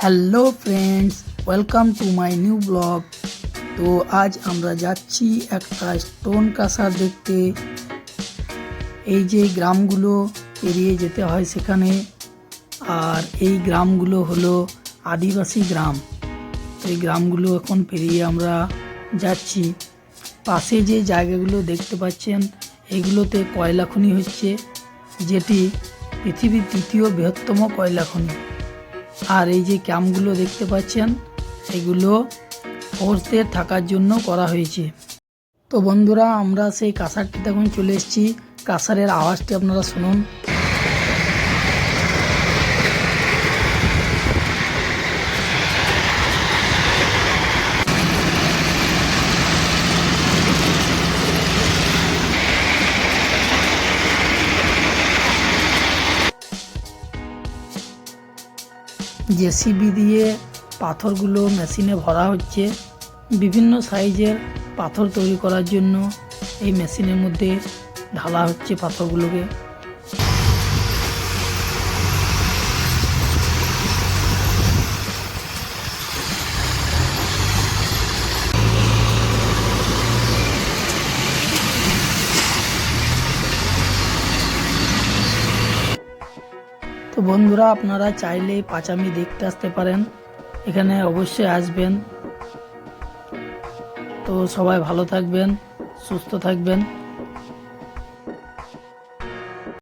Hello friends, welcome to my new blog. তো আজ আমরা যাচ্ছি একটা স্টোন কাসার দেখতে। এই যে গ্রামগুলো পেরিয়ে যেতে হয় সেখানে, আর এই গ্রামগুলো হলো আদিবাসী গ্রাম। তো এই গ্রামগুলো এখন পেরিয়ে আমরা যাচ্ছি। পাশে যে জায়গাগুলো দেখতে পাচ্ছেন এগুলোতে কয়লা খনি হচ্ছে, যেটি পৃথিবীর তৃতীয় বৃহত্তম কয়লা খনি। আর এই যে ক্যাম্পগুলো দেখতে পাচ্ছেন এগুলো ফোর্সদের থাকার জন্য করা হয়েছে। তো বন্ধুরা, আমরা সেই কাসারটিতে এখন চলে এসেছি। কাসারের আওয়াজটি আপনারা শুনুন। জেসিবি দিয়ে পাথরগুলো মেশিনে ভরা হচ্ছে। বিভিন্ন সাইজের পাথর তৈরি করার জন্য এই মেশিনের মধ্যে ঢালা হচ্ছে পাথরগুলোকে। তো বন্ধুরা, আপনারা চাইলে পাঁচামি দেখতে আসতে পারেন, এখানে অবশ্যই আসবেন। তো সবাই ভালো থাকবেন, সুস্থ থাকবেন।